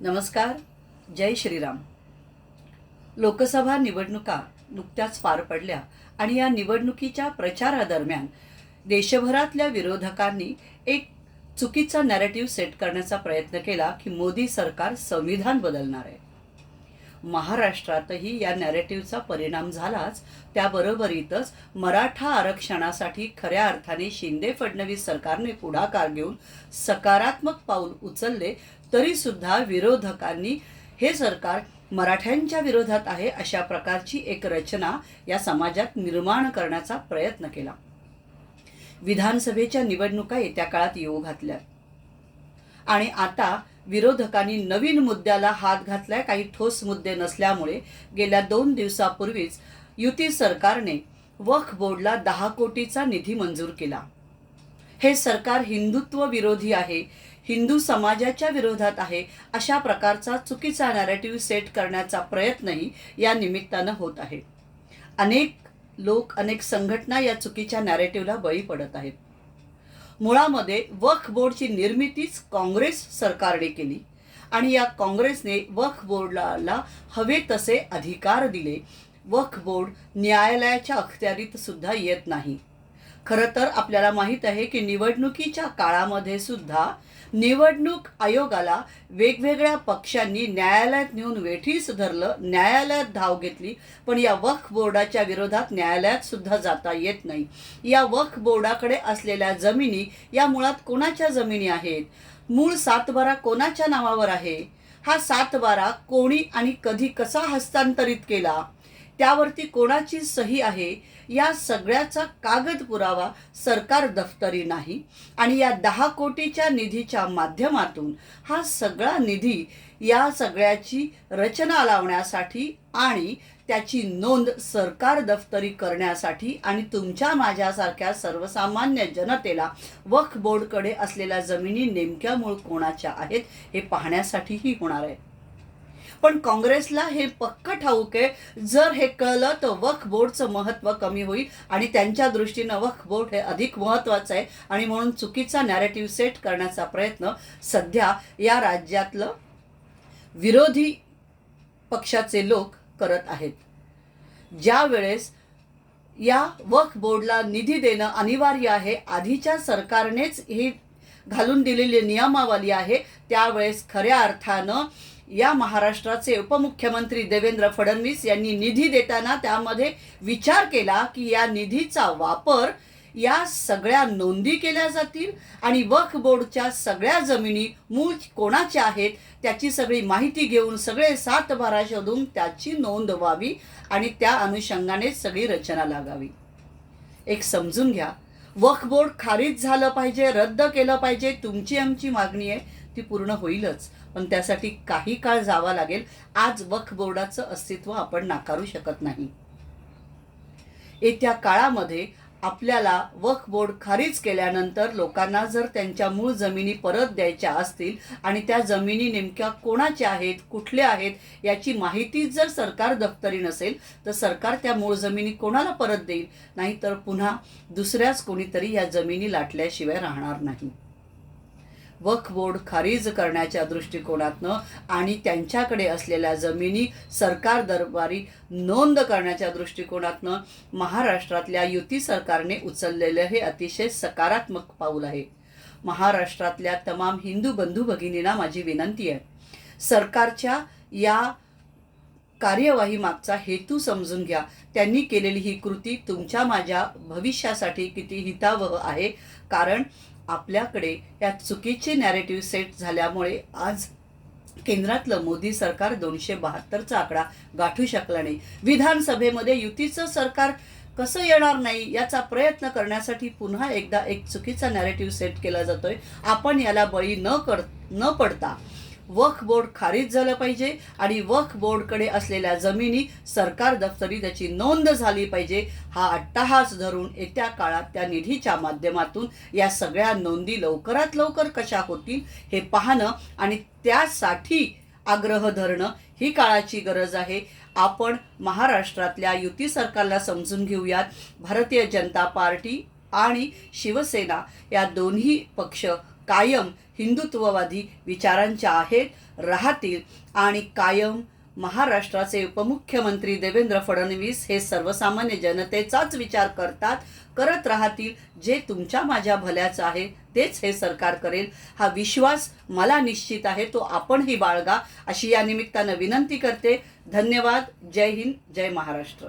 नमस्कार. जय श्रीराम. लोकसभा निवडणुका नुकत्याच पार पडल्या आणि या निवडणुकीच्या प्रचारादरम्यान देशभरातल्या विरोधकांनी एक चुकीचा नॅरेटिव्ह सेट करण्याचा प्रयत्न केला की मोदी सरकार संविधान बदलणार आहे. महाराष्ट्रातही या नॅरेटिव्हचा परिणाम झालाच. त्याबरोबरीतच मराठा आरक्षणासाठी खऱ्या अर्थाने शिंदे फडणवीस सरकारने पुढाकार घेऊन सकारात्मक पाऊल उचलले तरी सुद्धा विरोधकांनी हे सरकार मराठ्यांच्या विरोधात आहे अशा प्रकारची एक रचना या समाजात निर्माण करण्याचा प्रयत्न केला. विधानसभेच्या निवडणुका येत्या काळात येऊ घातल्या आणि आता विरोधकांनी नवीन मुद्द्याला हात घातलाय. काही ठोस मुद्दे नसल्यामुळे गेल्या 2 दिवसापूर्वीच युती सरकारने वक्फ बोर्डला 10 कोटीचा निधी मंजूर केला. हे सरकार हिंदुत्व विरोधी आहे, हिंदू समाजाच्या विरोधात आहे अशा प्रकारचा चुकीचा नॅरेटिव्ह सेट करण्याचा प्रयत्नही या निमित्तानं होत आहे. अनेक लोक, अनेक संघटना या चुकीच्या नॅरेटिव्हला बळी पडत आहेत. मुळामध्ये वक्फ बोर्डची निर्मितीच काँग्रेस सरकारने केली आणि या काँग्रेसने वक्फ बोर्डाला हवे तसे अधिकार दिले. वक्फ बोर्ड न्यायालयाच्या अखत्यारीत सुद्धा येत नाही. खरं तर आपल्याला माहीत आहे की निवडणुकीच्या काळामध्ये सुद्धा निवडणूक आयोगाला वेगवेगळ्या पक्षांनी न्यायालयात नेऊन वेठीस धरलं, न्यायालयात धाव घेतली, पण या वक्फ बोर्डाच्या विरोधात न्यायालयात सुद्धा जाता येत नाही. या वक्फ बोर्डाकडे असलेल्या जमिनी या मुळात कोणाच्या जमिनी आहेत? मूळ सातबारा कोणाच्या नावावर आहे? हा सातबारा कोणी आणि कधी कसा हस्तांतरित केला? त्यावरती कोणाची सही आहे? या सगळ्याचा कागद पुरावा सरकार दफ्तरी नाही आणि या 10 कोटीच्या निधीच्या माध्यमातून हा सगळा निधी या सगळ्याची रचना लावण्यासाठी आणि त्याची नोंद सरकार दफ्तरी करण्यासाठी आणि तुमच्या माझ्यासारख्या सर्वसामान्य जनतेला वक्फ बोर्डकडे असलेल्या जमिनी नेमक्या मूळ कोणाच्या आहेत हे पाहण्यासाठीही होणार आहे. पण काँग्रेसला हे पक्क ठाऊक आहे, जर हे कळलं तर वक्फ बोर्डचं महत्त्व कमी होईल आणि त्यांच्या दृष्टीनं वक्फ बोर्ड हे अधिक महत्त्वाचं आहे आणि म्हणून चुकीचा नॅरेटिव्ह सेट करण्याचा प्रयत्न सध्या या राज्यातलं विरोधी पक्षाचे लोक करत आहेत. ज्या वेळेस या वक्फ बोर्डला निधी देणं अनिवार्य आहे, आधीच्या सरकारनेच ही घालून दिलेली नियमावली आहे, त्यावेळेस खऱ्या अर्थानं या महाराष्ट्राचे उपमुख्यमंत्री देवेंद्र फडणवीस यांनी निधी देताना त्यामध्ये विचार केला की या निधीचा वापर या सगळ्या नोंदी केल्या जातील आणि वक्फ बोर्डच्या सगळ्या जमिनी मूळ कोणाच्या आहेत त्याची सगळी माहिती घेऊन सगळे सातबारा शोधून त्याची नोंद व्हावी आणि त्या अनुषंगाने सगळी रचना लागावी. एक समजून घ्या, वक्फ बोर्ड खारिज झालं पाहिजे, रद्द केलं पाहिजे, तुमची आमची मागणी आहे, ती पूर्ण होईलच, पण त्यासाठी काही काळ जावा लागेल. आज वक्फ बोर्डाचं अस्तित्व आपण नाकारू शकत नाही. येत्या काळामध्ये आपल्याला वक्फ बोर्ड खारिज केल्यानंतर लोकांना जर त्यांच्या मूळ जमिनी परत द्यायच्या असतील आणि त्या जमिनी नेमक्या कोणाच्या आहेत, कुठल्या आहेत याची माहिती जर सरकार दफ्तरी नसेल तर सरकार त्या मूळ जमिनी कोणाला परत देईल? नाहीतर पुन्हा दुसऱ्याच कोणीतरी या जमिनी लाटल्याशिवाय राहणार नाही. वक्फ बोर्ड खारिज करण्याच्या दृष्टिकोनातनं आणि त्यांच्याकडे असलेल्या जमिनी सरकार दरबारी नोंद करण्याच्या दृष्टिकोनातनं महाराष्ट्रातल्या युती सरकारने उचललेलं हे अतिशय सकारात्मक पाऊल आहे. महाराष्ट्रातल्या तमाम हिंदू बंधू भगिनींना माझी विनंती आहे, सरकारच्या या कार्यवाही मागचा हेतू समजून घ्या. त्यांनी केलेली ही कृती तुमच्या माझ्या भविष्यासाठी किती हितावह आहे, कारण आपल्याकडे या चुकीचे नॅरेटिव्ह सेट झाल्यामुळे आज केंद्रातलं मोदी सरकार 272चा आकडा गाठू शकला नाही. विधानसभेमध्ये युतीचं सरकार कसं येणार नाही याचा प्रयत्न करण्यासाठी पुन्हा एकदा एक चुकीचा नॅरेटिव्ह सेट केला जातोय. आपण याला बळी न पडता वक्फ बोर्ड खारिज झालं पाहिजे आणि वक्फ बोर्डकडे असलेल्या जमिनी सरकार दफ्तरी त्याची नोंद झाली पाहिजे. हा अट्टाहास धरून येत्या काळात त्या निधीच्या माध्यमातून या सगळ्या नोंदी लवकरात लवकर कशा होतील हे पाहणं आणि त्यासाठी आग्रह धरणं ही काळाची गरज आहे. आपण महाराष्ट्रातल्या युती सरकारला समजून घेऊयात. भारतीय जनता पार्टी आणि शिवसेना या दोन्ही पक्ष कायम हिंदुत्ववादी विचारांच्या आहेत, राहतील आणि कायम महाराष्ट्राचे उपमुख्यमंत्री देवेंद्र फडणवीस हे सर्वसामान्य जनतेचाच विचार करत राहतील. जे तुमच्या माझ्या भल्याचं आहे तेच हे सरकार करेल, हा विश्वास मला निश्चित आहे. तो आपणही बाळगा अशी या निमित्तानं विनंती करते. धन्यवाद. जय हिंद, जय महाराष्ट्र.